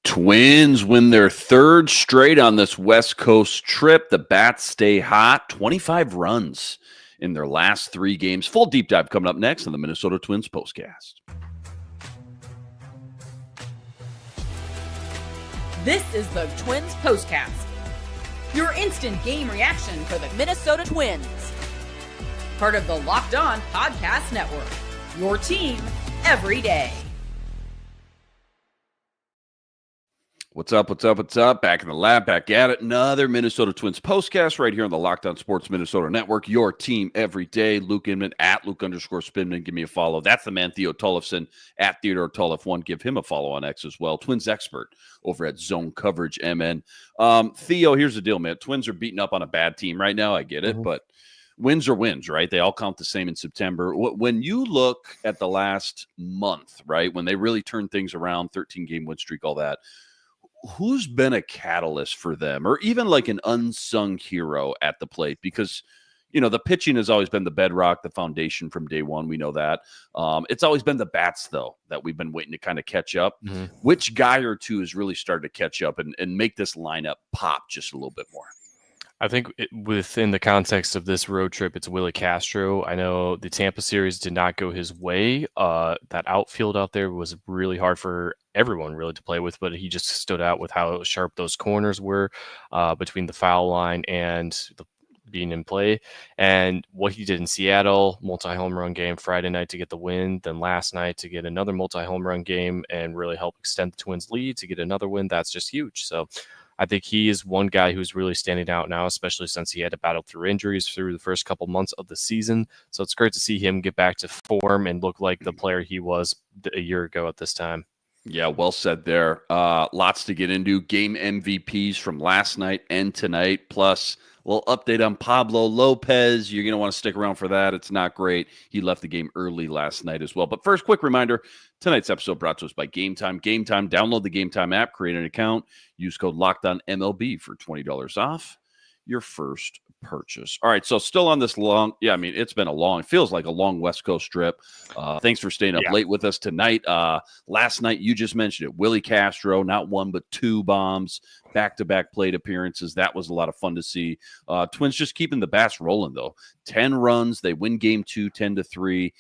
Twins win their third straight on this West Coast trip. The Bats stay hot, 25 runs in their last 3 games. Full deep dive coming up next on the Minnesota Twins Postcast. This is the Twins Postcast, your instant game reaction for the Minnesota Twins. Part of the Locked On Podcast Network, your team every day. What's up? Back in the lab, back at it. Another Minnesota Twins Postcast right here on the Locked On Sports Minnesota Network, your team every day. Luke Inman at Luke_Spinman. Give me a follow. That's the man, Theo Tollefson at Theodore Tollef1. Give him a follow on X as well. Twins expert over at Zone Coverage MN. Theo, here's the deal, man. Twins are beating up on a bad team right now. I get it, but wins are wins, right? They all count the same in September. When you look at the last month, right, when they really turned things around, 13-game win streak, all that, who's been a catalyst for them, or even like an unsung hero at the plate? Because, you know, the pitching has always been the bedrock, the foundation from day one. We know that. It's always been the bats, though, that we've been waiting to kind of catch up. Which guy or two has really started to catch up and make this lineup pop just a little bit more? I think within the context of this road trip, it's Willie Castro. I know the Tampa series did not go his way. That outfield out there was really hard for everyone really to play with, but he just stood out with how sharp those corners were between the foul line and being in play. And what he did in Seattle, multi-home run game Friday night to get the win, then last night to get another multi-home run game and really help extend the Twins' lead to get another win, that's just huge. So I think he is one guy who's really standing out now, especially since he had to battle through injuries through the first couple months of the season. So it's great to see him get back to form and look like the player he was a year ago at this time. Yeah, well said there. Lots to get into. Game MVPs from last night and tonight, plus a little update on Pablo Lopez. You're going to want to stick around for that. It's not great. He left the game early last night as well. But first, quick reminder, tonight's episode brought to us by Game Time. Game Time, download the Game Time app, create an account, use code LOCKEDONMLB for $20 off your first purchase. All right, so still on this long, it's been it feels like a long West Coast trip. Thanks for staying up late with us tonight. Last night, you just mentioned it, Willie Castro, not one but 2 bombs, back-to-back plate appearances. That was a lot of fun to see. Twins just keeping the bats rolling, though. 10 runs. They win game 2, 10-3.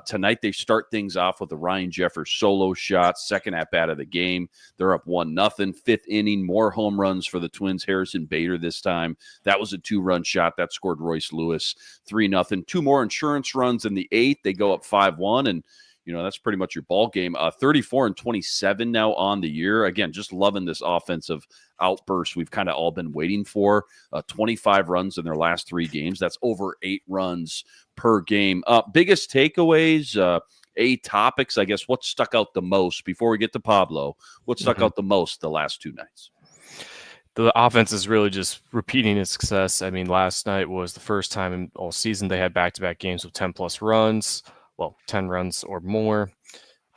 Tonight, they start things off with a Ryan Jeffers solo shot, second at-bat of the game. They're up 1-0. Fifth inning, more home runs for the Twins. Harrison Bader this time. That was a 2-run shot. That scored Royce Lewis. 3-0. 2 more insurance runs in the 8th. They go up 5-1, and you know, that's pretty much your ball game. 34-27 now on the year. Again, just loving this offensive outburst we've kind of all been waiting for. 25 runs in their last 3 games. That's over 8 runs per game. Biggest takeaways, topics, I guess. What stuck out the most before we get to Pablo? What stuck out the most the last 2 nights? The offense is really just repeating its success. I mean, last night was the first time in all season they had back-to-back games with 10-plus runs. Well, 10 runs or more,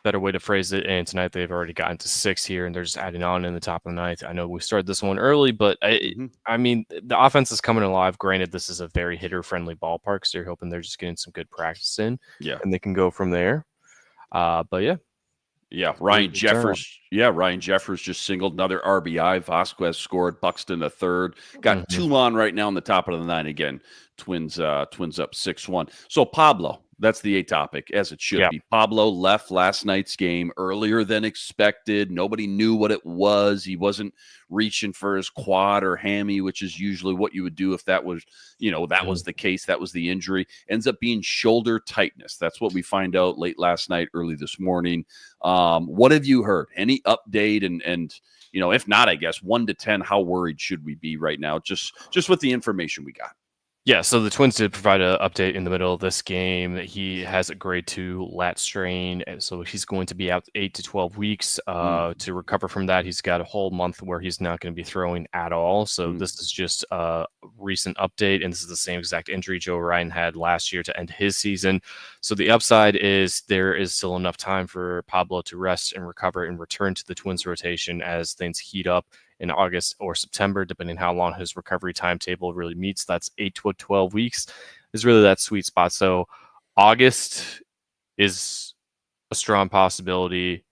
better way to phrase it. And tonight they've already gotten to 6 here, and they're just adding on in the top of the ninth. I know we started this one early, but I mean, the offense is coming alive. Granted, this is a very hitter-friendly ballpark, so you're hoping they're just getting some good practice in, and they can go from there. Ryan Jeffers just singled, another RBI. Vasquez scored. Buxton a third. Got 2 on right now in the top of the 9 again. Twins up 6-1. So Pablo, that's the topic, as it should be. Pablo left last night's game earlier than expected. Nobody knew what it was. He wasn't reaching for his quad or hammy, which is usually what you would do if that was, was the case. That was the injury. Ends up being shoulder tightness. That's what we find out late last night, early this morning. What have you heard? Any update? And if not, I guess 1 to 10, how worried should we be right now? Just with the information we got. Yeah, so the Twins did provide an update in the middle of this game. He has a grade 2 lat strain, and so he's going to be out 8 to 12 weeks to recover from that. He's got a whole month where he's not going to be throwing at all. So this is just a recent update, and this is the same exact injury Joe Ryan had last year to end his season. So the upside is there is still enough time for Pablo to rest and recover and return to the Twins rotation as things heat up in August or September, depending how long his recovery timetable really meets. That's 8 to 12 weeks is really that sweet spot. So August is a strong possibility,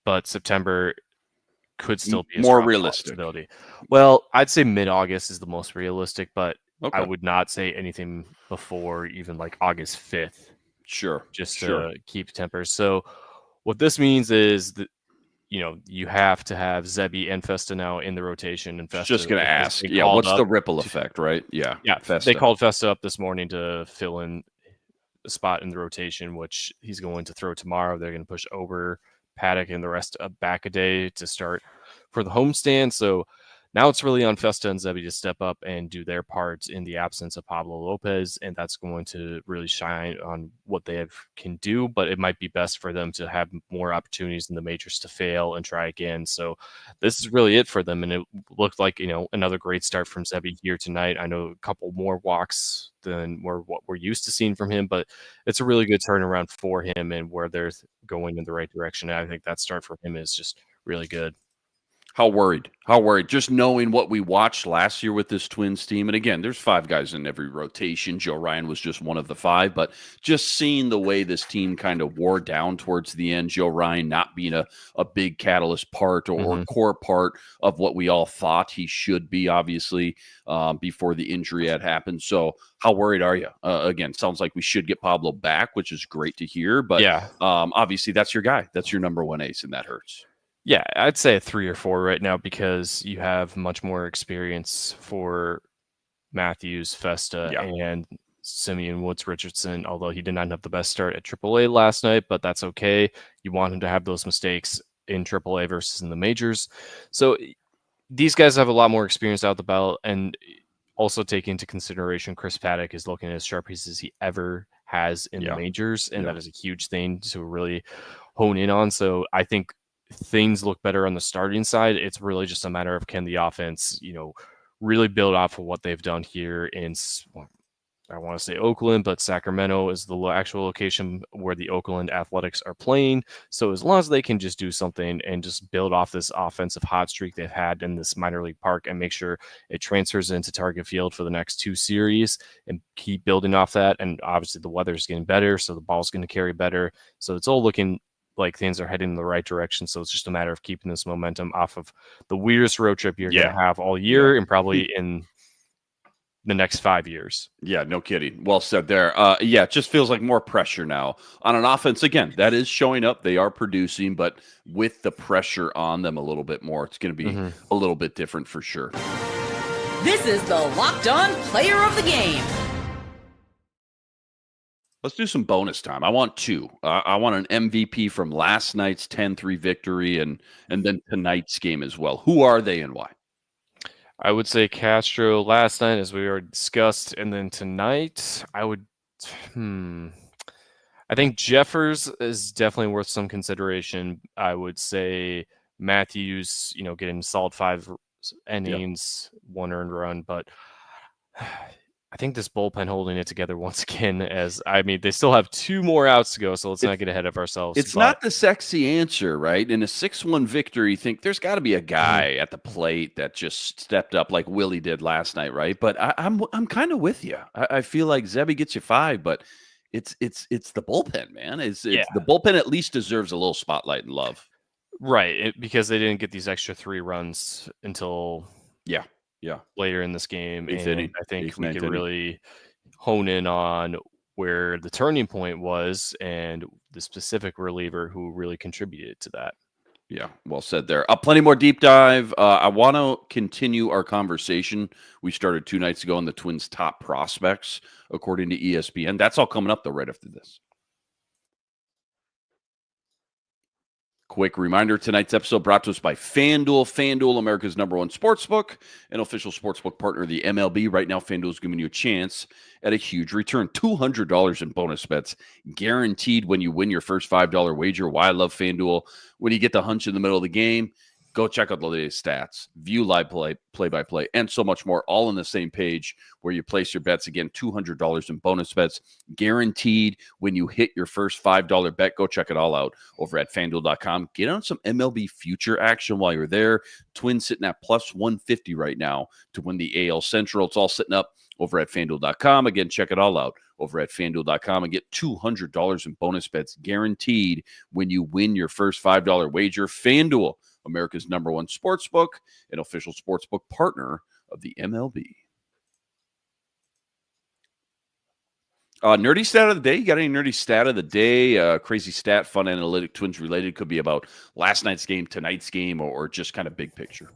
but September could still be a more strong realistic. possibility. Well, I'd say mid-August is the most realistic, but Okay. I would not say anything before even like August 5th. Sure. Just sure. to keep tempers. So what this means is that you have to have Zebi and Festa now in the rotation. And Festa Just going to has ask, been yeah, called what's up the ripple effect, right? Yeah. Yeah, Festa. they called Festa up this morning to fill in a spot in the rotation, which he's going to throw tomorrow. They're going to push Ober, Paddock, and the rest back a day to start for the homestand. So now it's really on Festa and Zebi to step up and do their parts in the absence of Pablo Lopez, and that's going to really shine on what they can do. But it might be best for them to have more opportunities in the majors to fail and try again. So this is really it for them, and it looked like another great start from Zebi here tonight. I know a couple more walks than what we're used to seeing from him, but it's a really good turnaround for him and where they're going in the right direction. And I think that start for him is just really good. How worried? How worried? Just knowing what we watched last year with this Twins team. And again, there's 5 guys in every rotation. Joe Ryan was just one of the 5. But just seeing the way this team kind of wore down towards the end, Joe Ryan not being a big catalyst part or core part of what we all thought he should be, obviously, before the injury had happened. So how worried are you? Again, sounds like we should get Pablo back, which is great to hear. But yeah, obviously, that's your guy. That's your number 1 ace, and that hurts. Yeah, I'd say a 3 or 4 right now because you have much more experience for Matthews, Festa, and Simeon Woods Richardson, although he did not have the best start at AAA last night, but that's okay. You want him to have those mistakes in AAA versus in the majors. So these guys have a lot more experience out the belt, and also take into consideration Chris Paddock is looking as sharp as he ever has in the majors, and that is a huge thing to really hone in on. So I think things look better on the starting side. It's really just a matter of can the offense, really build off of what they've done here in, I want to say Oakland, but Sacramento is the actual location where the Oakland Athletics are playing. So as long as they can just do something and just build off this offensive hot streak they've had in this minor league park and make sure it transfers into Target Field for the next 2 series and keep building off that. And obviously the weather's getting better, so the ball's going to carry better. So it's all looking like things are heading in the right direction. So it's just a matter of keeping this momentum off of the weirdest road trip you're going to have all year and probably in the next 5 years. Yeah, no kidding. Well said there. It just feels like more pressure now on an offense. Again, that is showing up. They are producing, but with the pressure on them a little bit more, it's going to be a little bit different for sure. This is the Locked On Player of the Game. Let's do some bonus time. I want 2. I want an MVP from last night's 10-3 victory and then tonight's game as well. Who are they and why? I would say Castro last night, as we already discussed, and then tonight I would. I think Jeffers is definitely worth some consideration. I would say Matthews, getting solid 5 innings, 1 earned run, but I think this bullpen holding it together once again. They still have 2 more outs to go, so let's not get ahead of ourselves. It's not the sexy answer, right? In a 6-1 victory, you think there's got to be a guy at the plate that just stepped up like Willie did last night, right? But I'm kind of with you. I feel like Zebi gets you 5, but it's the bullpen, man. It's the bullpen at least deserves a little spotlight and love, right? Because they didn't get these extra 3 runs until later in this game. Eighth and inning. I think we could really hone in on where the turning point was and the specific reliever who really contributed to that. Yeah, well said there. Plenty more deep dive. I want to continue our conversation we started 2 nights ago on the Twins' top prospects, according to ESPN. That's all coming up, though, right after this. Quick reminder, tonight's episode brought to us by FanDuel. FanDuel, America's #1 sportsbook, an official sportsbook partner of the MLB. Right now, FanDuel is giving you a chance at a huge return. $200 in bonus bets guaranteed when you win your first $5 wager. Why I love FanDuel. When you get the hunch in the middle of the game, go check out the latest stats, view live play-by-play, and so much more, all on the same page where you place your bets. Again, $200 in bonus bets guaranteed when you hit your first $5 bet. Go check it all out over at FanDuel.com. Get on some MLB future action while you're there. Twins sitting at plus 150 right now to win the AL Central. It's all sitting up over at FanDuel.com. Again, check it all out over at FanDuel.com and get $200 in bonus bets guaranteed when you win your first $5 wager. FanDuel, America's #1 sportsbook, an official sportsbook partner of the MLB. Nerdy stat of the day. You got any nerdy stat of the day? Crazy stat, fun analytic, Twins related. Could be about last night's game, tonight's game, or just kind of big picture.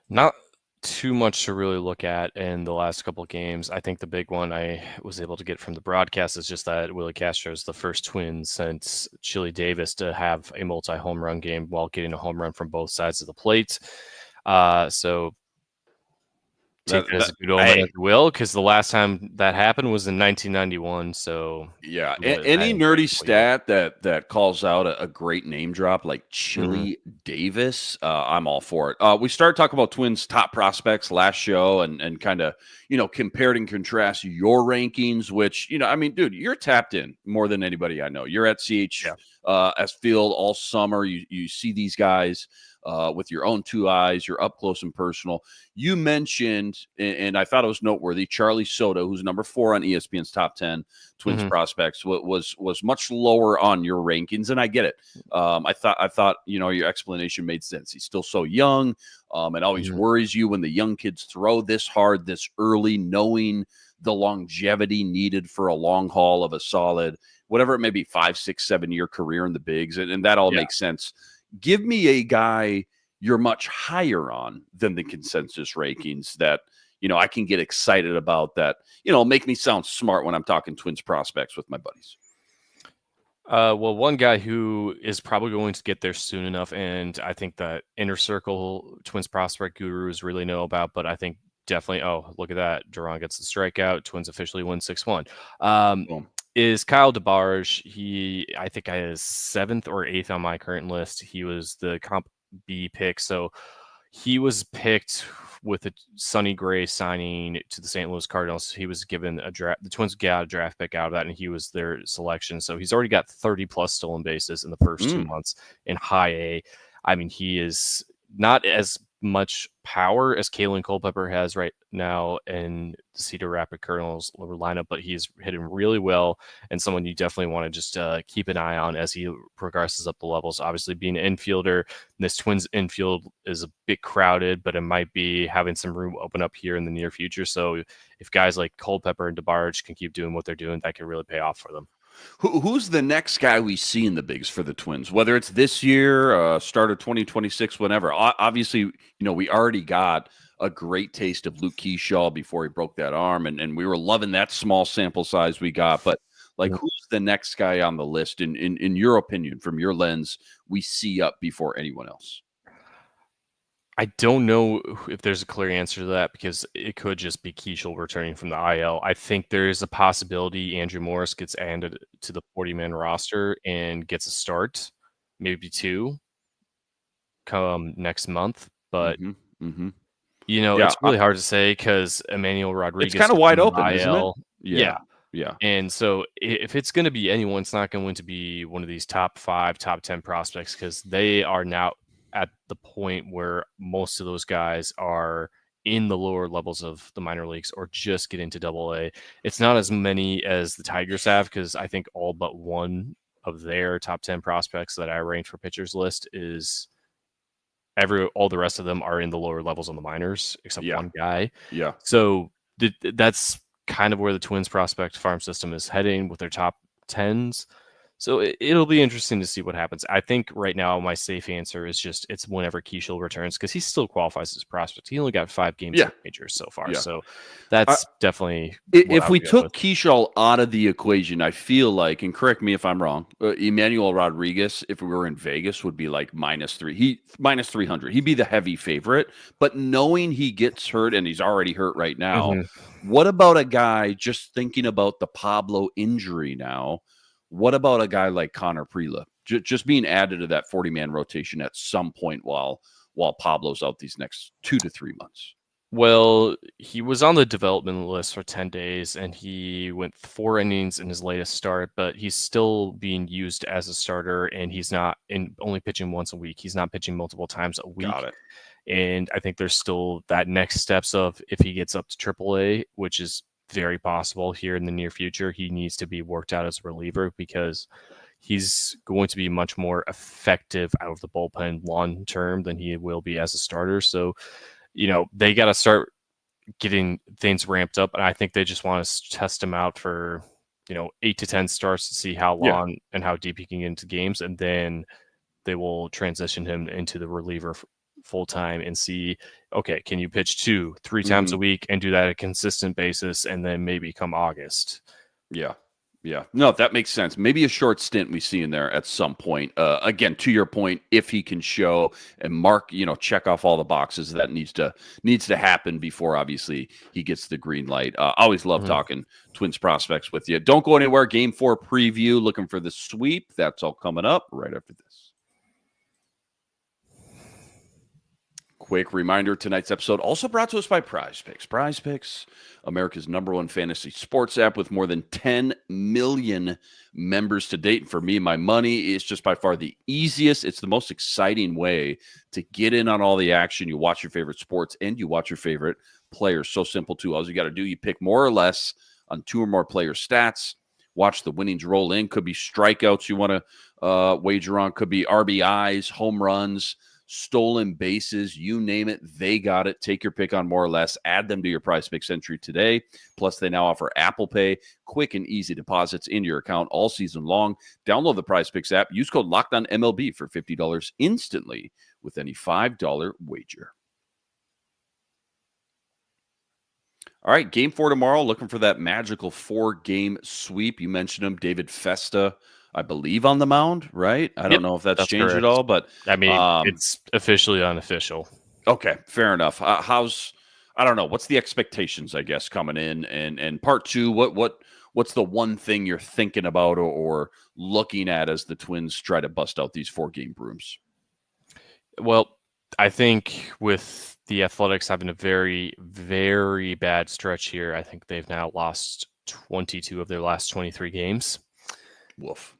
Not too much to really look at in the last couple of games. I think the big one I was able to get from the broadcast is just that Willie Castro is the first Twin since Chili Davis to have a multi-home run game while getting a home run from both sides of the plate. So take that as a good omen as you will, because the last time that happened was in 1991. So yeah, any nerdy stat that calls out a great name drop like Chili Davis, I'm all for it. We started talking about Twins top prospects last show and kind of compared and contrast your rankings, which I mean, dude, you're tapped in more than anybody I know. You're at CHS Field all summer. You see these guys with your own two eyes. You're up close and personal. You mentioned, and I thought it was noteworthy, Charlie Soto, who's number 4 on ESPN's top 10 Twins prospects, was much lower on your rankings, and I get it. I thought your explanation made sense. He's still so young. It always worries you when the young kids throw this hard, this early, knowing the longevity needed for a long haul of a solid, whatever it may be, 5, 6, 7-year career in the bigs, and that all makes sense. Give me a guy you're much higher on than the consensus rankings that, I can get excited about, that, make me sound smart when I'm talking Twins prospects with my buddies. Well, one guy who is probably going to get there soon enough, and I think that inner circle Twins prospect gurus really know about, but I think definitely, look at that. Duran gets the strikeout. Twins officially win 6-1. Is Kyle DeBarge. I think I is 7th or 8th on my current list. He was the Comp B pick. So he was picked with a Sonny Gray signing to the St. Louis Cardinals. He was given a draft. The Twins got a draft pick out of that, and he was their selection. So he's already got 30 plus stolen bases in the first 2 months in high A. I mean, he is not as much power as Kalen Culpepper has right now in the Cedar Rapids Cardinals lineup, but he's hitting really well and someone you definitely want to just keep an eye on as he progresses up the levels. Obviously, being an infielder, this Twins infield is a bit crowded, but it might be having some room open up here in the near future. So if guys like Culpepper and DeBarge can keep doing what they're doing, that could really pay off for them. Who's the next guy we see in the bigs for the Twins, whether it's this year, start of 2026, whenever? Obviously, we already got a great taste of Luke Keyshaw before he broke that arm, and we were loving that small sample size we got. But who's the next guy on the list, in your opinion, from your lens, we see up before anyone else? I don't know if there's a clear answer to that, because it could just be Keishel returning from the IL. I think there is a possibility Andrew Morris gets added to the 40-man roster and gets a start, maybe 2, come next month. But, it's really hard to say because Emmanuel Rodriguez. It's kind of wide open, isn't it? Yeah. And so if it's going to be anyone, it's not going to be one of these top 5, top 10 prospects, because they are now at the point where most of those guys are in the lower levels of the minor leagues or just get into AA. It's not as many as the Tigers have, because I think all but one of their top 10 prospects that I ranked for pitchers list is all the rest of them are in the lower levels on the minors, except one guy. Yeah. So that's kind of where the Twins prospect farm system is heading with their top 10s. So it'll be interesting to see what happens. I think right now my safe answer is it's whenever Keishel returns, because he still qualifies as a prospect. He only got 5 games in majors so far. Yeah. So that's definitely if we took Keishel out of the equation, I feel like, and correct me if I'm wrong, Emmanuel Rodriguez, if we were in Vegas, would be like -3. Minus 300. He'd be the heavy favorite. But knowing he gets hurt, and he's already hurt right now, what about a guy, just thinking about the Pablo injury now? What about a guy like Connor Prela, just being added to that 40-man rotation at some point while Pablo's out these next 2 to 3 months? Well, he was on the development list for 10 days, and he went 4 innings in his latest start, but he's still being used as a starter, and he's not only pitching once a week. He's not pitching multiple times a week. Got it. And I think there's still that next steps of, if he gets up to AAA, which is very possible here in the near future, he needs to be worked out as a reliever, because he's going to be much more effective out of the bullpen long term than he will be as a starter. So, they got to start getting things ramped up. And I think they just want to test him out for, 8 to 10 starts to see how long and how deep he can get into games. And then they will transition him into the reliever full time and see, okay, can you pitch 2-3 times a week and do that at a consistent basis? And then maybe come August. Yeah. No, that makes sense. Maybe a short stint we see in there at some point. Again, to your point, if he can show and mark, check off all the boxes, that needs to happen before obviously he gets the green light. Always love talking Twins prospects with you. Don't go anywhere. Game 4 preview, looking for the sweep. That's all coming up right after this. Quick reminder, tonight's episode also brought to us by Prize Picks. Prize Picks, America's #1 fantasy sports app with more than 10 million members to date. And for me, my money is just by far the easiest. It's the most exciting way to get in on all the action. You watch your favorite sports and you watch your favorite players. So simple, too. All you got to do, you pick more or less on 2 or more player stats. Watch the winnings roll in. Could be strikeouts you want to wager on. Could be RBIs, home runs, stolen bases, you name it, they got it. Take your pick on more or less. Add them to your Prize Picks entry today. Plus, they now offer Apple Pay, quick and easy deposits into your account all season long. Download the Prize Picks app. Use code LOCKEDONMLB for $50 instantly with any $5 wager. All right, game 4 tomorrow. Looking for that magical 4-game sweep. You mentioned him, David Festa, I believe, on the mound, right? I don't know if that's changed correct at all, but I mean, it's officially unofficial. Okay, fair enough. I don't know, what's the expectations, I guess, coming in? And part 2, what's the one thing you're thinking about or looking at as the Twins try to bust out these 4-game brooms? Well, I think with the Athletics having a very, very bad stretch here, I think they've now lost 22 of their last 23 games. Woof.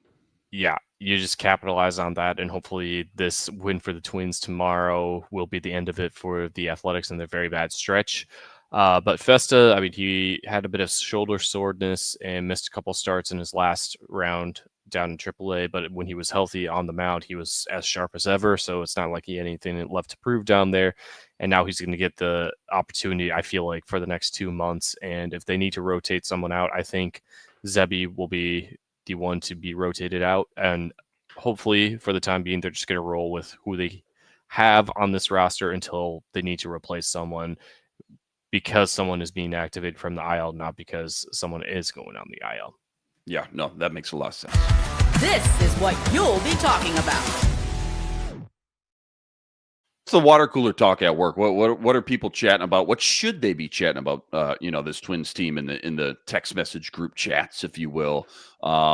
Yeah, you just capitalize on that, and hopefully this win for the Twins tomorrow will be the end of it for the Athletics in their very bad stretch. But Festa, I mean, he had a bit of shoulder soreness and missed a couple starts in his last round down in AAA, but when he was healthy on the mound, he was as sharp as ever, so it's not like he had anything left to prove down there. And now he's going to get the opportunity, I feel like, for the next 2 months. And if they need to rotate someone out, I think Zebby will be the one to be rotated out. And hopefully, for the time being, they're just going to roll with who they have on this roster until they need to replace someone, because someone is being activated from the IL, not because someone is going on the IL. Yeah, no, that makes a lot of sense. This is what you'll be talking about. It's the water cooler talk at work. What are people chatting about? What should they be chatting about? This Twins team in the text message group chats, if you will,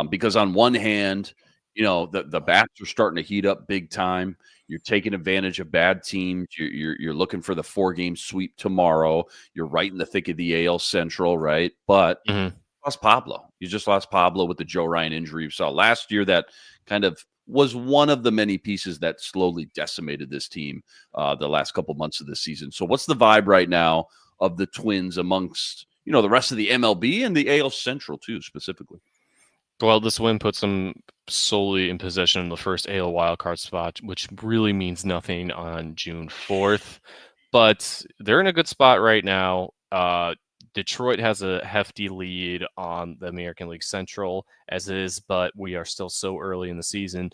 because on one hand, the bats are starting to heat up big time. You're taking advantage of bad teams. You're looking for the 4-game sweep tomorrow. You're right in the thick of the AL Central, right? But lost Pablo. You just lost Pablo with the Joe Ryan injury you saw last year. That kind of was one of the many pieces that slowly decimated this team the last couple months of the season. So what's the vibe right now of the Twins amongst, the rest of the MLB and the AL Central too, specifically? Well, this win puts them solely in possession of the first AL wildcard spot, which really means nothing on June 4th. But they're in a good spot right now. Detroit has a hefty lead on the American League Central as is, but we are still so early in the season.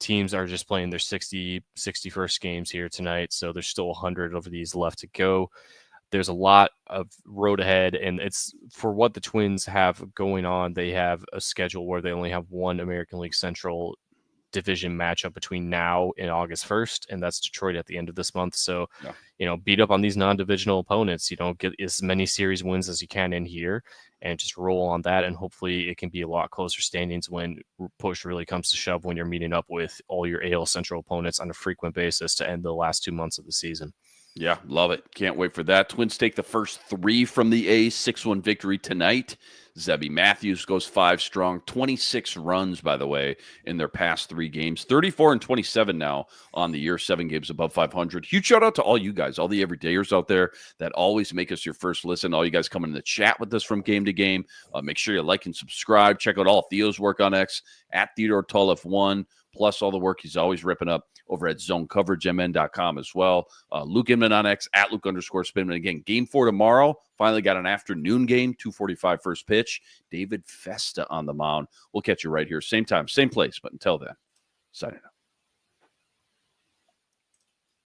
Teams are just playing their 61st games here tonight, so there's still 100 of these left to go. There's a lot of road ahead, and it's for what the Twins have going on. They have a schedule where they only have one American League Central division matchup between now and August 1st, and that's Detroit at the end of this month. So, beat up on these non-divisional opponents. Get as many series wins as you can in here and just roll on that, and hopefully it can be a lot closer standings when push really comes to shove, when you're meeting up with all your AL Central opponents on a frequent basis to end the last 2 months of the season. Yeah, love it. Can't wait for that. Twins take the first 3 from the A's, 6-1 victory tonight. Zebby Matthews goes 5 strong, 26 runs, by the way, in their past 3 games, 34 and 27 now on the year, 7 games above 500. Huge shout out to all you guys, all the everydayers out there that always make us your first listen. All you guys coming in the chat with us from game to game. Make sure you like and subscribe. Check out all Theo's work on X at Theodore Tollef1, plus all the work he's always ripping up over at zonecoveragemn.com as well. Luke Inman on X at Luke_Spinman. Again, game 4 tomorrow. Finally got an afternoon game, 2:45 first pitch. David Festa on the mound. We'll catch you right here. Same time, same place. But until then, signing out.